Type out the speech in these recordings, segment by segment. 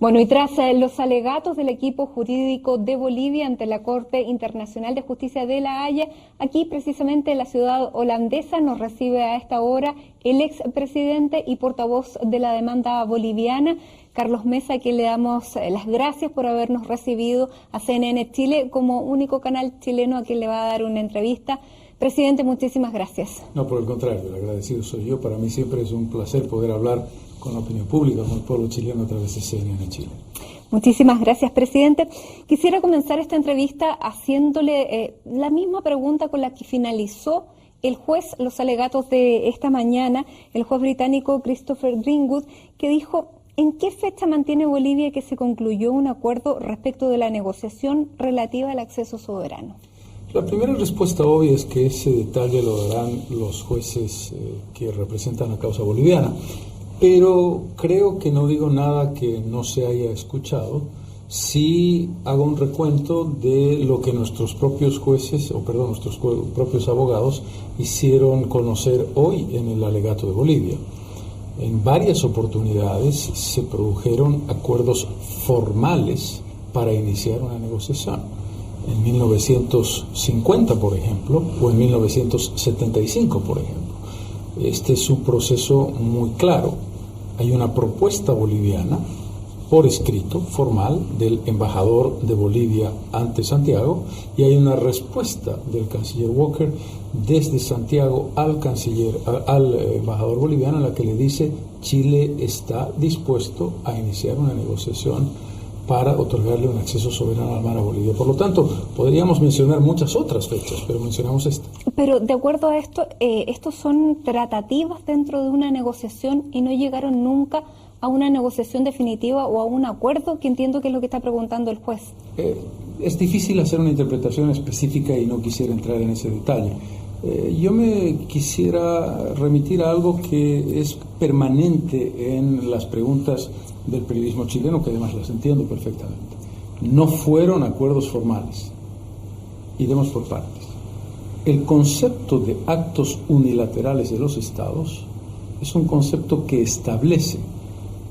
Bueno, y tras los alegatos del equipo jurídico de Bolivia ante la Corte Internacional de Justicia de La Haya, aquí precisamente en la ciudad holandesa nos recibe a esta hora el expresidente y portavoz de la demanda boliviana, Carlos Mesa, a quien le damos las gracias por habernos recibido a CNN Chile como único canal chileno a quien le va a dar una entrevista. Presidente, muchísimas gracias. No, por el contrario, el agradecido soy yo. Para mí siempre es un placer poder hablar con la opinión pública, con el pueblo chileno a través de CNN Chile. Muchísimas gracias, presidente. Quisiera comenzar esta entrevista haciéndole la misma pregunta con la que finalizó el juez los alegatos de esta mañana, el juez británico Christopher Greenwood, que dijo: ¿en qué fecha mantiene Bolivia que se concluyó un acuerdo respecto de la negociación relativa al acceso soberano? La primera respuesta obvia es que ese detalle lo darán los jueces que representan la causa boliviana, pero creo que no digo nada que no se haya escuchado si hago un recuento de lo que nuestros propios jueces, nuestros propios abogados hicieron conocer hoy en el alegato de Bolivia. En varias oportunidades se produjeron acuerdos formales para iniciar una negociación. En 1950, por ejemplo, o en 1975, por ejemplo. Este es un proceso muy claro. Hay una propuesta boliviana por escrito, formal, del embajador de Bolivia ante Santiago, y hay una respuesta del canciller Walker desde Santiago al embajador boliviano, en la que le dice: Chile está dispuesto a iniciar una negociación para otorgarle un acceso soberano al mar a Bolivia. Por lo tanto, podríamos mencionar muchas otras fechas, pero mencionamos esta. Pero de acuerdo a esto, estos son tratativas dentro de una negociación y no llegaron nunca a una negociación definitiva o a un acuerdo, que entiendo que es lo que está preguntando el juez. Es difícil hacer una interpretación específica y no quisiera entrar en ese detalle. Yo me quisiera remitir a algo que es permanente en las preguntas del periodismo chileno, que además las entiendo perfectamente. No fueron acuerdos formales. Iremos por partes. El concepto de actos unilaterales de los estados es un concepto que establece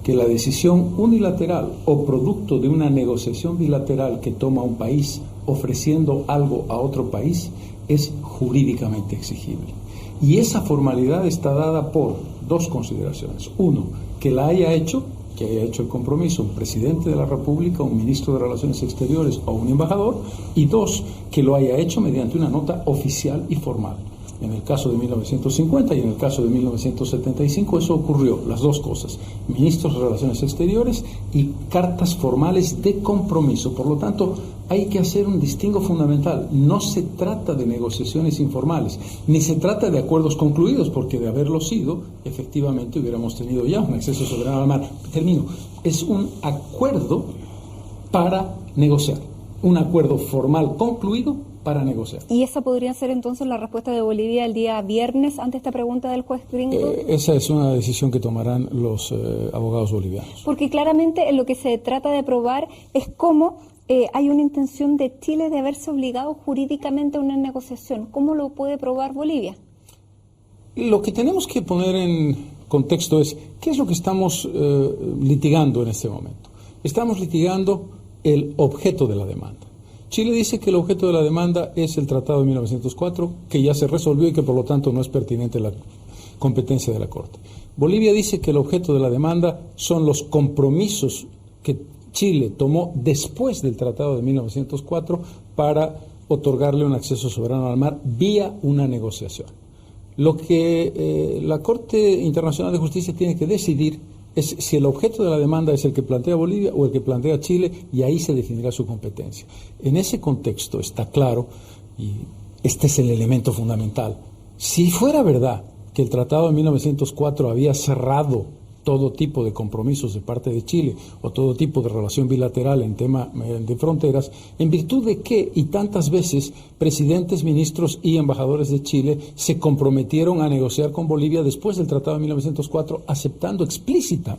que la decisión unilateral o producto de una negociación bilateral que toma un país ofreciendo algo a otro país es jurídicamente exigible. Y esa formalidad está dada por dos consideraciones. Uno, que haya hecho el compromiso un presidente de la República, un ministro de Relaciones Exteriores o un embajador, y dos, que lo haya hecho mediante una nota oficial y formal. En el caso de 1950 y en el caso de 1975 eso ocurrió, las dos cosas: ministros de Relaciones Exteriores y cartas formales de compromiso. Por lo tanto, hay que hacer un distingo fundamental. No se trata de negociaciones informales, ni se trata de acuerdos concluidos, porque de haberlo sido, efectivamente hubiéramos tenido ya un acceso soberano al mar. Termino. Es un acuerdo para negociar, un acuerdo formal concluido para negociar. ¿Y esa podría ser entonces la respuesta de Bolivia el día viernes ante esta pregunta del juez Greenwood? Esa es una decisión que tomarán los abogados bolivianos. Porque claramente lo que se trata de probar es cómo hay una intención de Chile de haberse obligado jurídicamente a una negociación. ¿Cómo lo puede probar Bolivia? Lo que tenemos que poner en contexto es qué es lo que estamos litigando en este momento. Estamos litigando el objeto de la demanda. Chile dice que el objeto de la demanda es el Tratado de 1904, que ya se resolvió y que por lo tanto no es pertinente la competencia de la Corte. Bolivia dice que el objeto de la demanda son los compromisos que Chile tomó después del Tratado de 1904 para otorgarle un acceso soberano al mar vía una negociación. Lo que la Corte Internacional de Justicia tiene que decidir es si el objeto de la demanda es el que plantea Bolivia o el que plantea Chile, y ahí se definirá su competencia. En ese contexto está claro, y este es el elemento fundamental, si fuera verdad que el Tratado de 1904 había cerrado todo tipo de compromisos de parte de Chile o todo tipo de relación bilateral en tema de fronteras, en virtud de que y tantas veces presidentes, ministros y embajadores de Chile se comprometieron a negociar con Bolivia después del Tratado de 1904, aceptando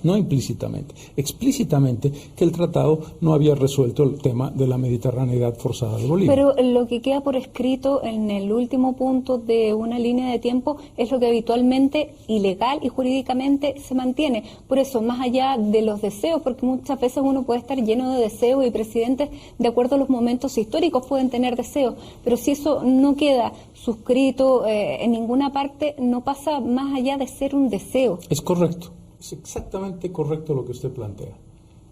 no implícitamente, explícitamente, que el tratado no había resuelto el tema de la mediterraneidad forzada de Bolivia. Pero lo que queda por escrito en el último punto de una línea de tiempo es lo que habitualmente, ilegal y jurídicamente, se mantiene. sostiene. Por eso, más allá de los deseos, porque muchas veces uno puede estar lleno de deseos y presidentes, de acuerdo a los momentos históricos, pueden tener deseos, pero si eso no queda suscrito en ninguna parte, no pasa más allá de ser un deseo. Es correcto, es exactamente correcto lo que usted plantea.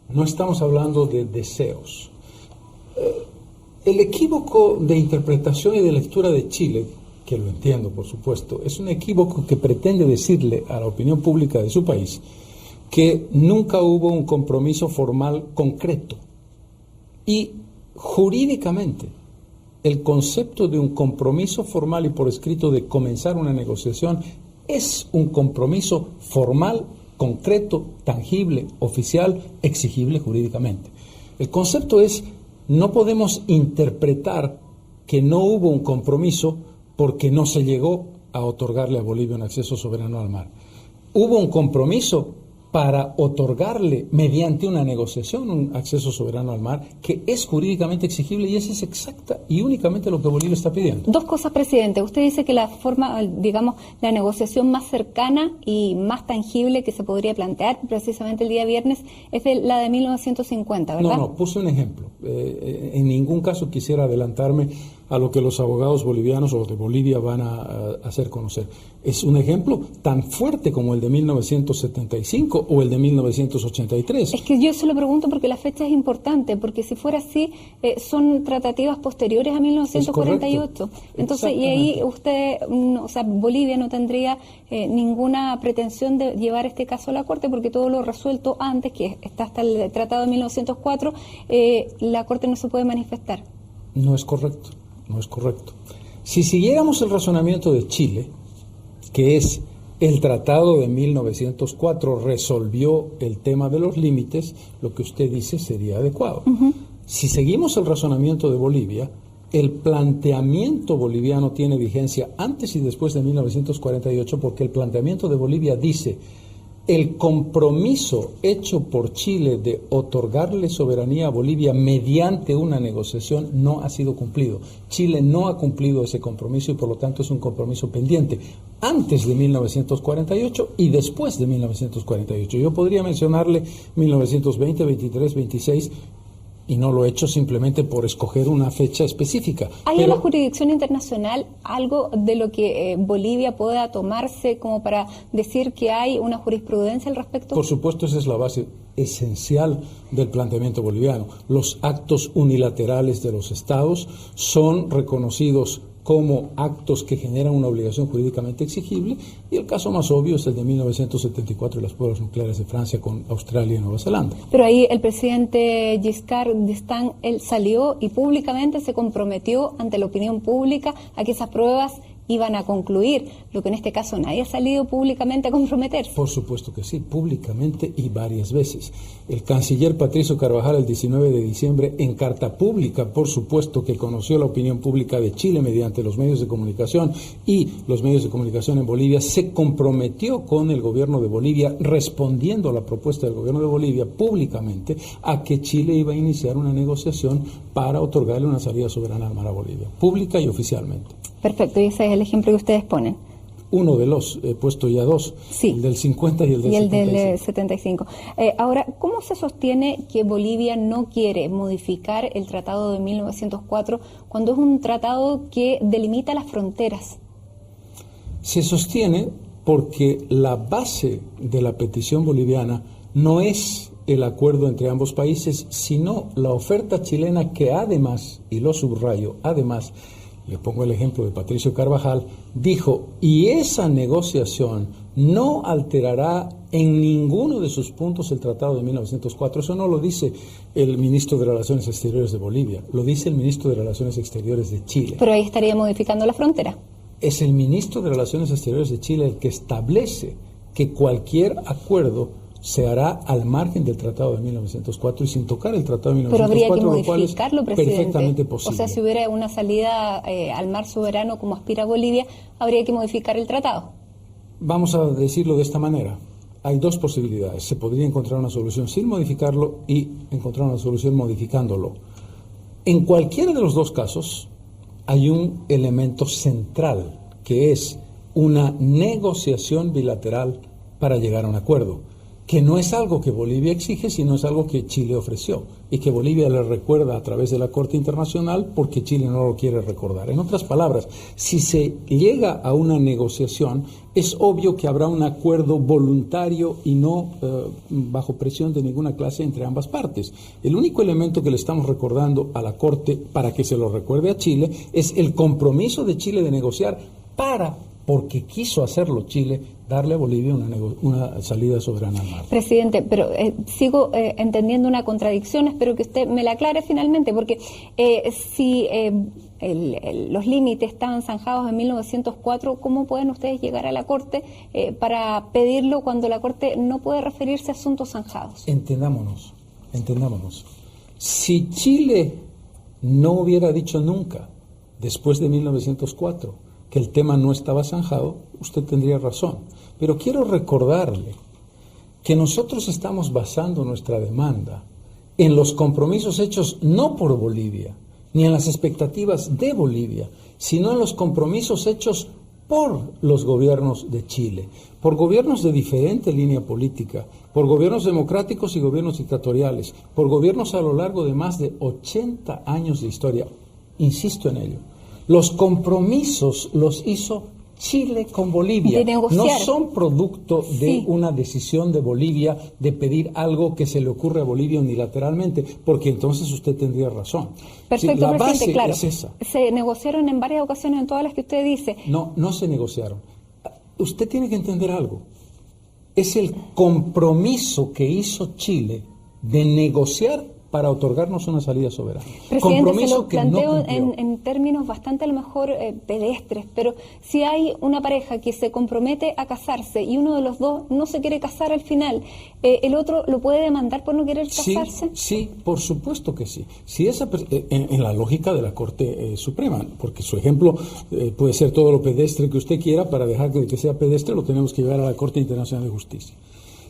No estamos hablando de deseos. El equívoco de interpretación y de lectura de Chile, que lo entiendo por supuesto, es un equívoco que pretende decirle a la opinión pública de su país que nunca hubo un compromiso formal concreto. Y jurídicamente, el concepto de un compromiso formal y por escrito de comenzar una negociación es un compromiso formal, concreto, tangible, oficial, exigible jurídicamente. El concepto es, no podemos interpretar que no hubo un compromiso porque no se llegó a otorgarle a Bolivia un acceso soberano al mar. Hubo un compromiso para otorgarle, mediante una negociación, un acceso soberano al mar, que es jurídicamente exigible, y eso es exacta y únicamente lo que Bolivia está pidiendo. Dos cosas, presidente. Usted dice que la forma, digamos, la negociación más cercana y más tangible que se podría plantear precisamente el día viernes es la de 1950, ¿verdad? No, puse un ejemplo. En ningún caso quisiera adelantarme a lo que los abogados bolivianos o de Bolivia van a hacer conocer. Es un ejemplo tan fuerte como el de 1975 o el de 1983. Es que yo se lo pregunto porque la fecha es importante, porque si fuera así, son tratativas posteriores a 1948. Entonces, y ahí usted, o sea, Bolivia no tendría ninguna pretensión de llevar este caso a la Corte, porque todo lo resuelto antes, que está hasta el Tratado de 1904, la Corte no se puede manifestar. No es correcto. No es correcto. Si siguiéramos el razonamiento de Chile, que es el Tratado de 1904 resolvió el tema de los límites, lo que usted dice sería adecuado. Si seguimos el razonamiento de Bolivia, el planteamiento boliviano tiene vigencia antes y después de 1948, porque el planteamiento de Bolivia dice: el compromiso hecho por Chile de otorgarle soberanía a Bolivia mediante una negociación no ha sido cumplido. Chile no ha cumplido ese compromiso y por lo tanto es un compromiso pendiente antes de 1948 y después de 1948. Yo podría mencionarle 1920, 23, 26 y no lo he hecho simplemente por escoger una fecha específica. ¿Hay en la jurisdicción internacional algo de lo que Bolivia pueda tomarse como para decir que hay una jurisprudencia al respecto? Por supuesto, esa es la base esencial del planteamiento boliviano. Los actos unilaterales de los estados son reconocidos como actos que generan una obligación jurídicamente exigible, y el caso más obvio es el de 1974 y las pruebas nucleares de Francia con Australia y Nueva Zelanda. Pero ahí el presidente Giscard d'Estaing, él salió y públicamente se comprometió ante la opinión pública a que esas pruebas iban a concluir, lo que en este caso nadie ha salido públicamente a comprometerse. Por supuesto que sí, públicamente y varias veces. El canciller Patricio Carvajal el 19 de diciembre, en carta pública, por supuesto que conoció la opinión pública de Chile mediante los medios de comunicación y los medios de comunicación en Bolivia, se comprometió con el gobierno de Bolivia, respondiendo a la propuesta del gobierno de Bolivia públicamente, a que Chile iba a iniciar una negociación para otorgarle una salida soberana al mar a Bolivia, pública y oficialmente. Perfecto, y ese es el ejemplo que ustedes ponen. Uno de los, he puesto ya dos, sí, el del 50 y el del 75. Del 75. Ahora, ¿cómo se sostiene que Bolivia no quiere modificar el Tratado de 1904 cuando es un tratado que delimita las fronteras? Se sostiene porque la base de la petición boliviana no es el acuerdo entre ambos países, sino la oferta chilena que además, y lo subrayo, además, le pongo el ejemplo de Patricio Carvajal, dijo: y esa negociación no alterará en ninguno de sus puntos el Tratado de 1904. Eso no lo dice el ministro de Relaciones Exteriores de Bolivia, lo dice el ministro de Relaciones Exteriores de Chile. Pero ahí estaría modificando la frontera. Es el ministro de Relaciones Exteriores de Chile el que establece que cualquier acuerdo se hará al margen del Tratado de 1904 y sin tocar el Tratado de 1904. Pero habría que modificarlo, presidente. Perfectamente posible. O sea, si hubiera una salida al mar soberano como aspira Bolivia, habría que modificar el tratado. Vamos a decirlo de esta manera. Hay dos posibilidades. Se podría encontrar una solución sin modificarlo y encontrar una solución modificándolo. En cualquiera de los dos casos hay un elemento central, que es una negociación bilateral para llegar a un acuerdo. que no es algo que Bolivia exige, sino es algo que Chile ofreció y que Bolivia le recuerda a través de la Corte Internacional porque Chile no lo quiere recordar. En otras palabras, si se llega a una negociación, es obvio que habrá un acuerdo voluntario y no bajo presión de ninguna clase entre ambas partes. El único elemento que le estamos recordando a la Corte para que se lo recuerde a Chile es el compromiso de Chile de negociar porque quiso hacerlo Chile, darle a Bolivia una salida soberana al mar. Presidente, pero sigo entendiendo una contradicción, espero que usted me la aclare finalmente, porque si los límites estaban zanjados en 1904, ¿cómo pueden ustedes llegar a la Corte para pedirlo cuando la Corte no puede referirse a asuntos zanjados? Entendámonos. Si Chile no hubiera dicho nunca, después de 1904, que el tema no estaba zanjado, usted tendría razón. Pero quiero recordarle que nosotros estamos basando nuestra demanda en los compromisos hechos no por Bolivia, ni en las expectativas de Bolivia, sino en los compromisos hechos por los gobiernos de Chile, por gobiernos de diferente línea política, por gobiernos democráticos y gobiernos dictatoriales, por gobiernos a lo largo de más de 80 años de historia. Insisto en ello. Los compromisos los hizo Chile con Bolivia. De negociar. No son producto de una decisión de Bolivia de pedir algo que se le ocurre a Bolivia unilateralmente, porque entonces usted tendría razón. Perfecto, la presidente, base claro. es esa. Se negociaron en varias ocasiones, en todas las que usted dice. No se negociaron. Usted tiene que entender algo. Es el compromiso que hizo Chile de negociar para otorgarnos una salida soberana. Presidente, compromiso se lo planteo que no en términos bastante a lo mejor pedestres, pero si hay una pareja que se compromete a casarse y uno de los dos no se quiere casar al final, ¿el otro lo puede demandar por no querer casarse? Sí, por supuesto que sí. Si en la lógica de la Corte Suprema, porque su ejemplo puede ser todo lo pedestre que usted quiera, para dejar que sea pedestre lo tenemos que llevar a la Corte Internacional de Justicia.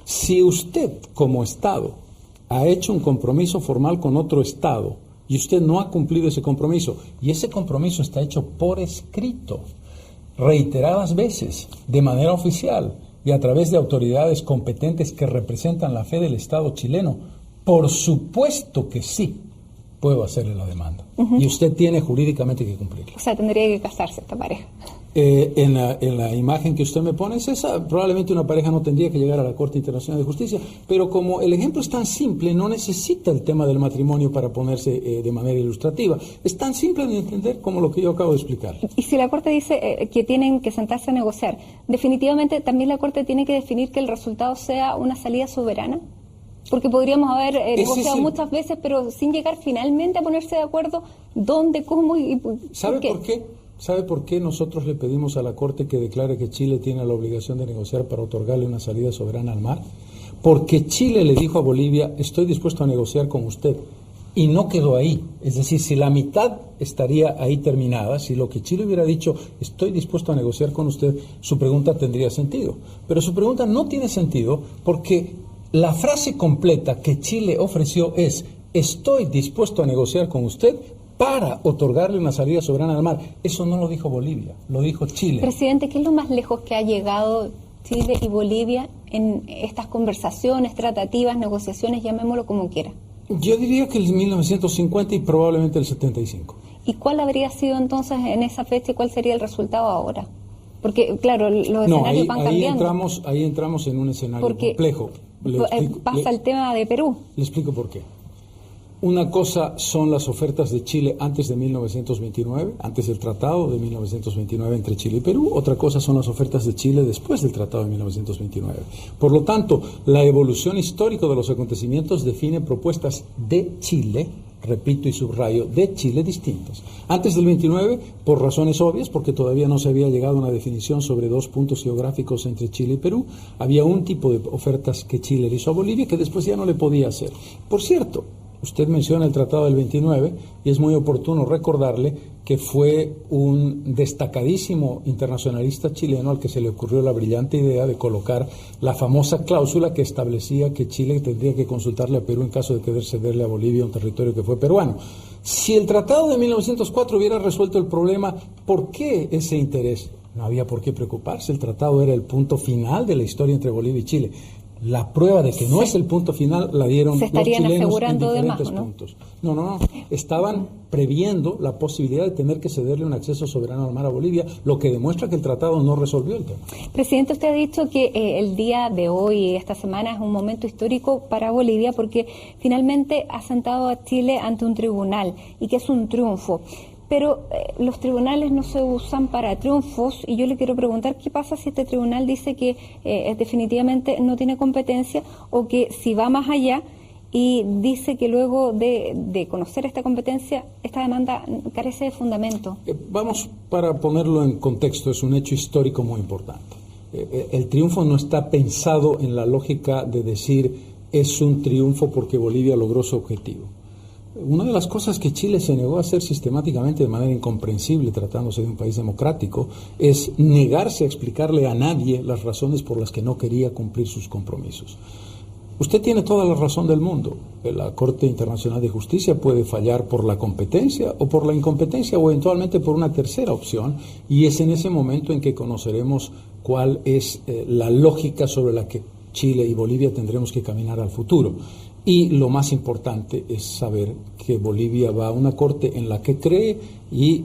Si usted, como Estado, ha hecho un compromiso formal con otro Estado y usted no ha cumplido ese compromiso, y ese compromiso está hecho por escrito, reiteradas veces, de manera oficial y a través de autoridades competentes que representan la fe del Estado chileno, por supuesto que sí puedo hacerle la demanda. Y usted tiene jurídicamente que cumplirla. O sea, tendría que casarse esta pareja. En la imagen que usted me pone es esa. Probablemente una pareja no tendría que llegar a la Corte Internacional de Justicia, pero como el ejemplo es tan simple, no necesita el tema del matrimonio para ponerse de manera ilustrativa. Es tan simple de entender como lo que yo acabo de explicar. Y si la Corte dice que tienen que sentarse a negociar, definitivamente también la Corte tiene que definir que el resultado sea una salida soberana. Porque podríamos haber negociado muchas veces, pero sin llegar finalmente a ponerse de acuerdo dónde, cómo y por qué. ¿Sabe por qué nosotros le pedimos a la Corte que declare que Chile tiene la obligación de negociar para otorgarle una salida soberana al mar? Porque Chile le dijo a Bolivia, estoy dispuesto a negociar con usted, y no quedó ahí. Es decir, si la mitad estaría ahí terminada, si lo que Chile hubiera dicho, estoy dispuesto a negociar con usted, su pregunta tendría sentido. Pero su pregunta no tiene sentido porque la frase completa que Chile ofreció es, estoy dispuesto a negociar con usted para otorgarle una salida soberana al mar. Eso no lo dijo Bolivia, lo dijo Chile. Presidente, ¿qué es lo más lejos que ha llegado Chile y Bolivia en estas conversaciones, tratativas, negociaciones, llamémoslo como quiera? Yo diría que el 1950 y probablemente el 75. ¿Y cuál habría sido entonces en esa fecha y cuál sería el resultado ahora? Porque, claro, los escenarios van cambiando. Ahí entramos en un escenario complejo. Pasa el tema de Perú. Le explico por qué. Una cosa son las ofertas de Chile antes de 1929, antes del Tratado de 1929 entre Chile y Perú. Otra cosa son las ofertas de Chile después del Tratado de 1929. Por lo tanto, la evolución histórica de los acontecimientos define propuestas de Chile, repito y subrayo, de Chile distintas. Antes del 29, por razones obvias, porque todavía no se había llegado a una definición sobre dos puntos geográficos entre Chile y Perú, había un tipo de ofertas que Chile le hizo a Bolivia que después ya no le podía hacer. Por cierto, usted menciona el Tratado del 29 y es muy oportuno recordarle que fue un destacadísimo internacionalista chileno al que se le ocurrió la brillante idea de colocar la famosa cláusula que establecía que Chile tendría que consultarle a Perú en caso de querer cederle a Bolivia un territorio que fue peruano. Si el Tratado de 1904 hubiera resuelto el problema, ¿por qué ese interés? No había por qué preocuparse, el tratado era el punto final de la historia entre Bolivia y Chile. La prueba de que no es el punto final la dieron los chilenos asegurando en diferentes de más, ¿no? puntos. No. Estaban previendo la posibilidad de tener que cederle un acceso soberano al mar a Bolivia, lo que demuestra que el tratado no resolvió el tema. Presidente, usted ha dicho que el día de hoy, esta semana, es un momento histórico para Bolivia porque finalmente ha sentado a Chile ante un tribunal y que es un triunfo. Pero los tribunales no se usan para triunfos y yo le quiero preguntar qué pasa si este tribunal dice que definitivamente no tiene competencia o que si va más allá y dice que luego de conocer esta competencia, esta demanda carece de fundamento. Vamos, para ponerlo en contexto, es un hecho histórico muy importante. El triunfo no está pensado en la lógica de decir es un triunfo porque Bolivia logró su objetivo. Una de las cosas que Chile se negó a hacer sistemáticamente de manera incomprensible, tratándose de un país democrático, es negarse a explicarle a nadie las razones por las que no quería cumplir sus compromisos. Usted tiene toda la razón del mundo. La Corte Internacional de Justicia puede fallar por la competencia o por la incompetencia o eventualmente por una tercera opción, y es en ese momento en que conoceremos cuál es la lógica sobre la que Chile y Bolivia tendremos que caminar al futuro. Y lo más importante es saber que Bolivia va a una corte en la que cree y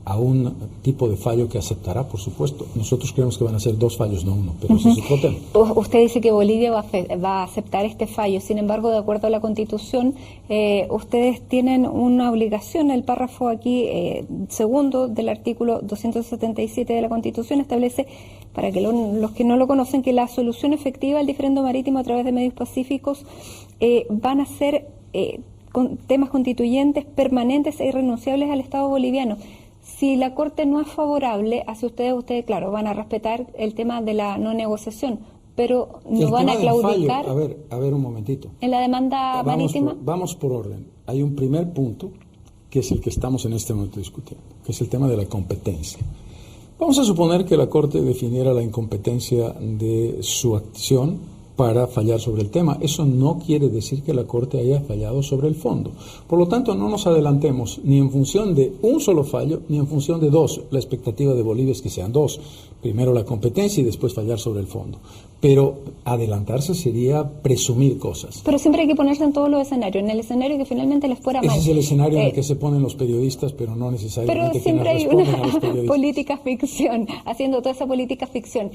a un tipo de fallo que aceptará, por supuesto. Nosotros creemos que van a ser 2 fallos, no uno, pero ese es otro tema. Usted dice que Bolivia va a aceptar este fallo. Sin embargo, de acuerdo a la Constitución, ustedes tienen una obligación. El párrafo aquí segundo del artículo 277 de la Constitución establece, para que los que no lo conocen, que la solución efectiva al diferendo marítimo a través de medios pacíficos van a ser temas constituyentes, permanentes e irrenunciables al Estado boliviano. Si la Corte no es favorable hacia ustedes, claro, van a respetar el tema de la no negociación, pero no van a claudicar. Fallo, a ver un momentito. En la demanda marítima. Vamos por orden. Hay un primer punto, que es el que estamos en este momento discutiendo, que es el tema de la competencia. Vamos a suponer que la Corte definiera la incompetencia de su acción para fallar sobre el tema. Eso no quiere decir que la Corte haya fallado sobre el fondo. Por lo tanto, no nos adelantemos ni en función de un solo fallo, ni en función de 2. La expectativa de Bolivia es que sean 2. Primero la competencia y después fallar sobre el fondo. Pero adelantarse sería presumir cosas. Pero siempre hay que ponerse en todos los escenarios. En el escenario que finalmente les fuera mal. Ese es el escenario en el que se ponen los periodistas, pero no necesariamente quienes responden a los periodistas. Pero siempre hay una política ficción, haciendo toda esa política ficción.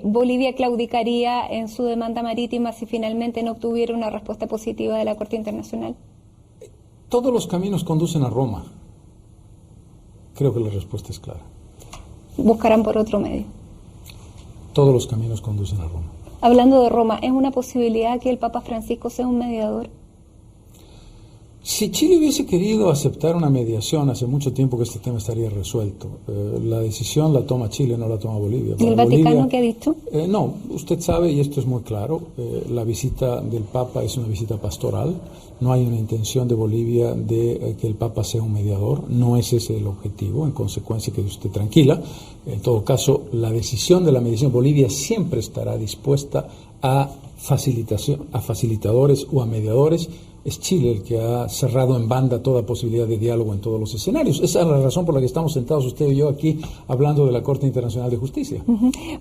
Bolivia claudicaría en su demanda marítima si finalmente no obtuviera una respuesta positiva de la Corte Internacional. Todos los caminos conducen a Roma. Creo que la respuesta es clara. Buscarán por otro medio. Todos los caminos conducen a Roma. Hablando de Roma, ¿es una posibilidad que el Papa Francisco sea un mediador? Si Chile hubiese querido aceptar una mediación, hace mucho tiempo que este tema estaría resuelto. La decisión la toma Chile, no la toma Bolivia. ¿Y el Vaticano qué ha dicho? No, usted sabe, y esto es muy claro, la visita del Papa es una visita pastoral. No hay una intención de Bolivia de que el Papa sea un mediador. No es ese el objetivo, en consecuencia quede usted tranquila. En todo caso, la decisión de la mediación, Bolivia siempre estará dispuesta a facilitadores o a mediadores. Es Chile el que ha cerrado en banda toda posibilidad de diálogo en todos los escenarios. Esa es la razón por la que estamos sentados usted y yo aquí hablando de la Corte Internacional de Justicia.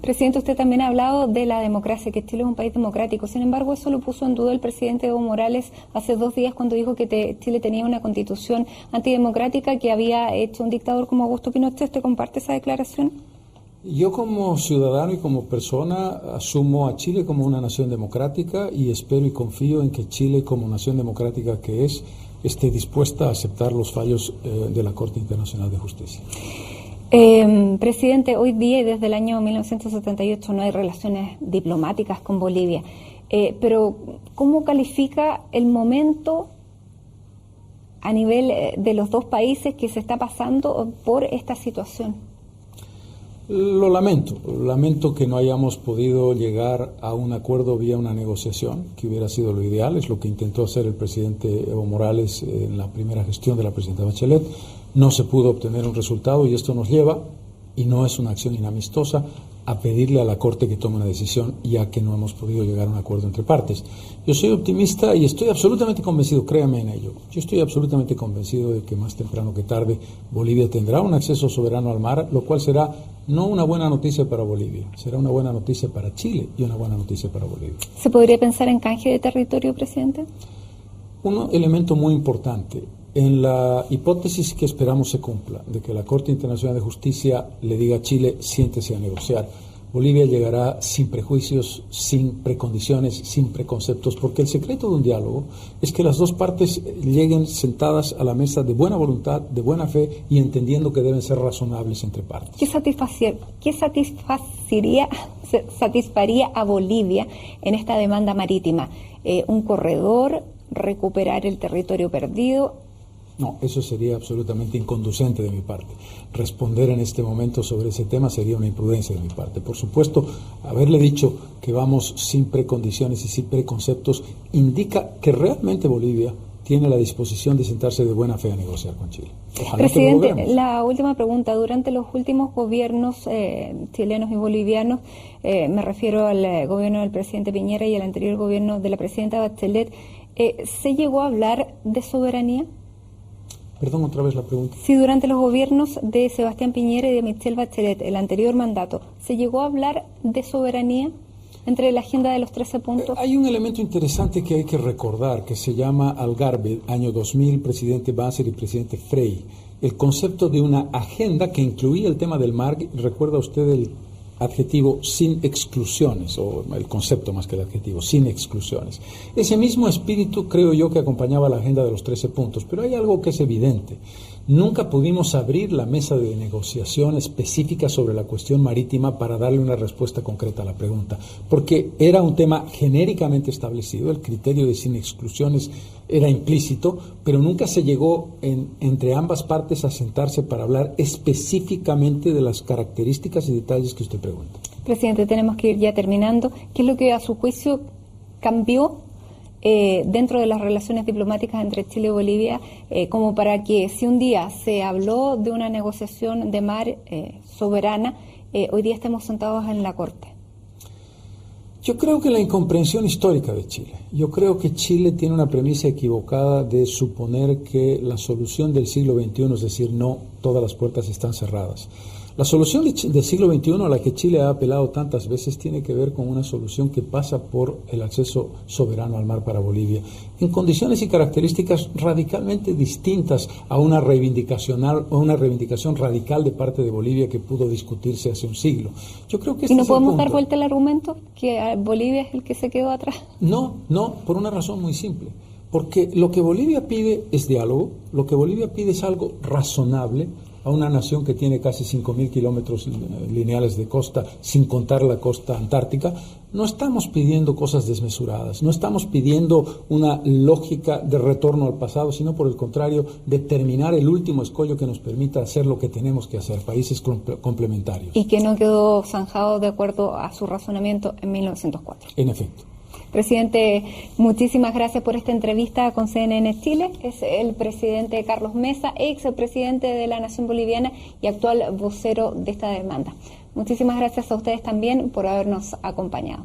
Presidente, usted también ha hablado de la democracia, que Chile es un país democrático. Sin embargo, eso lo puso en duda el presidente Evo Morales hace 2 días cuando dijo que Chile tenía una constitución antidemocrática que había hecho un dictador como Augusto Pinochet. ¿Usted comparte esa declaración? Yo como ciudadano y como persona asumo a Chile como una nación democrática y espero y confío en que Chile, como nación democrática que es, esté dispuesta a aceptar los fallos de la Corte Internacional de Justicia. Presidente, hoy día y desde el año 1978 no hay relaciones diplomáticas con Bolivia, pero ¿cómo califica el momento a nivel de los 2 países que se está pasando por esta situación? Lo lamento que no hayamos podido llegar a un acuerdo vía una negociación, que hubiera sido lo ideal, es lo que intentó hacer el presidente Evo Morales en la primera gestión de la presidenta Bachelet. No se pudo obtener un resultado y esto nos lleva, y no es una acción inamistosa, a pedirle a la Corte que tome una decisión, ya que no hemos podido llegar a un acuerdo entre partes. Yo soy optimista y estoy absolutamente convencido, créame en ello, yo estoy absolutamente convencido de que más temprano que tarde Bolivia tendrá un acceso soberano al mar, lo cual será no una buena noticia para Bolivia, será una buena noticia para Chile y una buena noticia para Bolivia. ¿Se podría pensar en canje de territorio, presidente? Un elemento muy importante, en la hipótesis que esperamos se cumpla, de que la Corte Internacional de Justicia le diga a Chile, siéntese a negociar, Bolivia llegará sin prejuicios, sin precondiciones, sin preconceptos, porque el secreto de un diálogo es que las dos partes lleguen sentadas a la mesa de buena voluntad, de buena fe y entendiendo que deben ser razonables entre partes. ¿Qué satisfaría a Bolivia en esta demanda marítima? ¿Un corredor? ¿Recuperar el territorio perdido? No, eso sería absolutamente inconducente de mi parte. Responder en este momento sobre ese tema sería una imprudencia de mi parte. Por supuesto, haberle dicho que vamos sin precondiciones y sin preconceptos indica que realmente Bolivia tiene la disposición de sentarse de buena fe a negociar con Chile. Ojalá. Presidente, la última pregunta. Durante los últimos gobiernos chilenos y bolivianos, me refiero al gobierno del presidente Piñera y al anterior gobierno de la presidenta Bachelet, ¿se llegó a hablar de soberanía? Perdón, otra vez la pregunta. Si durante los gobiernos de Sebastián Piñera y de Michelle Bachelet, el anterior mandato, ¿se llegó a hablar de soberanía entre la agenda de los 13 puntos? Hay un elemento interesante que hay que recordar, que se llama Algarve, año 2000, presidente Banzer y presidente Frei. El concepto de una agenda que incluía el tema del mar, recuerda usted el adjetivo sin exclusiones, o el concepto más que el adjetivo, sin exclusiones. Ese mismo espíritu creo yo que acompañaba la agenda de los 13 puntos, pero hay algo que es evidente. Nunca pudimos abrir la mesa de negociación específica sobre la cuestión marítima para darle una respuesta concreta a la pregunta, porque era un tema genéricamente establecido, el criterio de sin exclusiones era implícito, pero nunca se llegó entre ambas partes a sentarse para hablar específicamente de las características y detalles que usted pregunta. Presidente, tenemos que ir ya terminando. ¿Qué es lo que a su juicio cambió dentro de las relaciones diplomáticas entre Chile y Bolivia, como para que si un día se habló de una negociación de mar soberana, hoy día estemos sentados en la Corte? Yo creo que la incomprensión histórica de Chile. Yo creo que Chile tiene una premisa equivocada de suponer que la solución del siglo XXI, es decir, no, todas las puertas están cerradas. La solución del siglo XXI a la que Chile ha apelado tantas veces tiene que ver con una solución que pasa por el acceso soberano al mar para Bolivia, en condiciones y características radicalmente distintas a una reivindicación radical de parte de Bolivia que pudo discutirse hace un siglo. Yo creo que ¿Y no podemos dar vuelta al argumento que Bolivia es el que se quedó atrás? No, por una razón muy simple. Porque lo que Bolivia pide es diálogo, lo que Bolivia pide es algo razonable a una nación que tiene casi 5.000 kilómetros lineales de costa, sin contar la costa antártica. No estamos pidiendo cosas desmesuradas, no estamos pidiendo una lógica de retorno al pasado, sino por el contrario, determinar el último escollo que nos permita hacer lo que tenemos que hacer, países complementarios. Y que no quedó zanjado de acuerdo a su razonamiento en 1904. En efecto. Presidente, muchísimas gracias por esta entrevista con CNN Chile. Es el presidente Carlos Mesa, ex presidente de la Nación Boliviana y actual vocero de esta demanda. Muchísimas gracias a ustedes también por habernos acompañado.